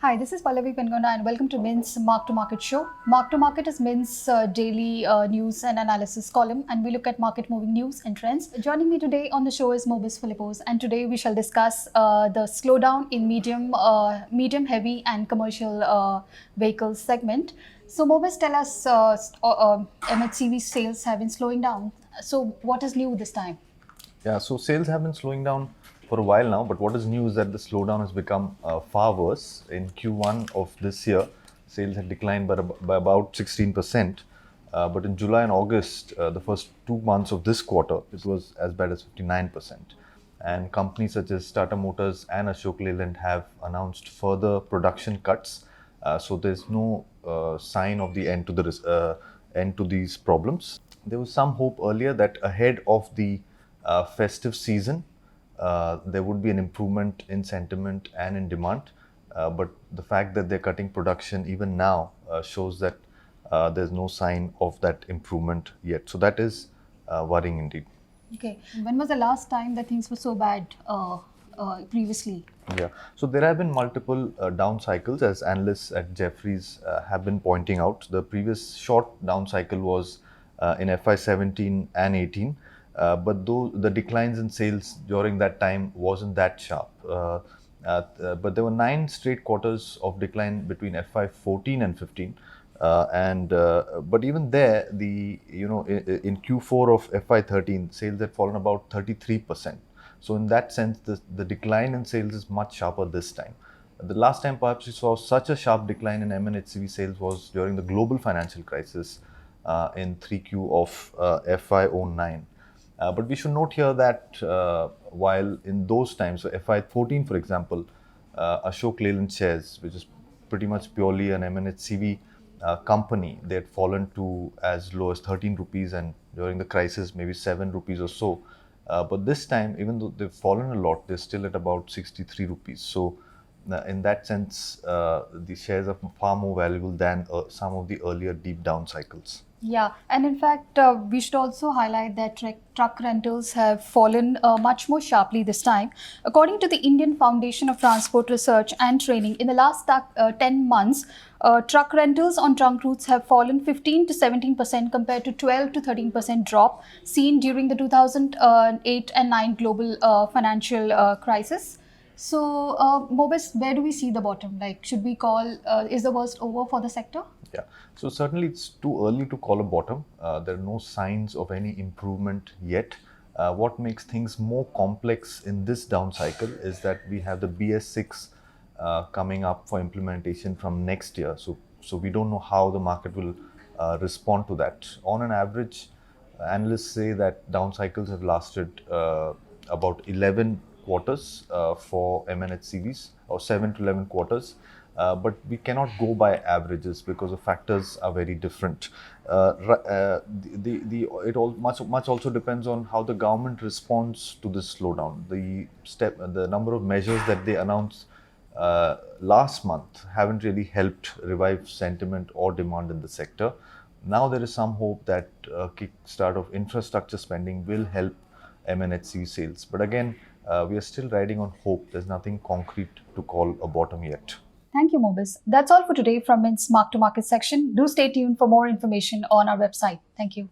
Hi, this is Pallavi Pengonda and welcome to Min's Mark to Market show. Mark to Market is Min's daily news and analysis column, and we look at market moving news and trends. Joining me today on the show is Mobis Philippos, and today we shall discuss the slowdown in medium, heavy, and commercial vehicles segment. So, Mobis, tell us MHCV sales have been slowing down. So, what is new this time? Yeah, so sales have been slowing down for a while now, but what is new is that the slowdown has become far worse. In Q1 of this year, sales had declined by about 16%. But in July and August, the first 2 months of this quarter, it was as bad as 59%. And companies such as Tata Motors and Ashok Leyland have announced further production cuts. So there's no sign of the end to these problems. There was some hope earlier that ahead of the festive season, there would be an improvement in sentiment and in demand. But the fact that they're cutting production even now shows that there's no sign of that improvement yet. So that is worrying indeed. Okay, when was the last time that things were so bad previously? Yeah, so there have been multiple down cycles, as analysts at Jefferies have been pointing out. The previous short down cycle was in FY17 and 18, but though the declines in sales during that time wasn't that sharp. But there were 9 straight quarters of decline between FY14 and 15. But even there, in Q4 of FY13, sales had fallen about 33%. So in that sense, the decline in sales is much sharper this time. The last time perhaps we saw such a sharp decline in M&HCV sales was during the global financial crisis in 3Q of FY09. But we should note here that while in those times, so FY14 for example, Ashok Leyland shares, which is pretty much purely an M&HCV company, they had fallen to as low as 13 rupees, and during the crisis maybe 7 rupees or so. But this time, even though they've fallen a lot, they're still at about 63 rupees. So in that sense, the shares are far more valuable than some of the earlier deep down cycles. Yeah, and in fact, we should also highlight that truck rentals have fallen much more sharply this time. According to the Indian Foundation of Transport Research and Training, in the last 10 months, truck rentals on trunk routes have fallen 15 to 17% compared to 12 to 13% drop seen during the 2008 and 9 global financial crisis. So, Mobis, where do we see the bottom? Like, should we call, is the worst over for the sector? Yeah, so certainly it's too early to call a bottom. There are no signs of any improvement yet. What makes things more complex in this down cycle is that we have the BS6 coming up for implementation from next year. So we don't know how the market will respond to that. On an average, analysts say that down cycles have lasted about 11 quarters for MNHCVs, or 7 to 11 quarters. But we cannot go by averages because the factors are very different. It all much also depends on how the government responds to this slowdown. The number of measures that they announced last month haven't really helped revive sentiment or demand in the sector. Now there is some hope that kickstart of infrastructure spending will help MNHC sales. But again, we are still riding on hope. There's nothing concrete to call a bottom yet. Thank you, Mobis. That's all for today from Mint's Mark to Market section. Do stay tuned for more information on our website. Thank you.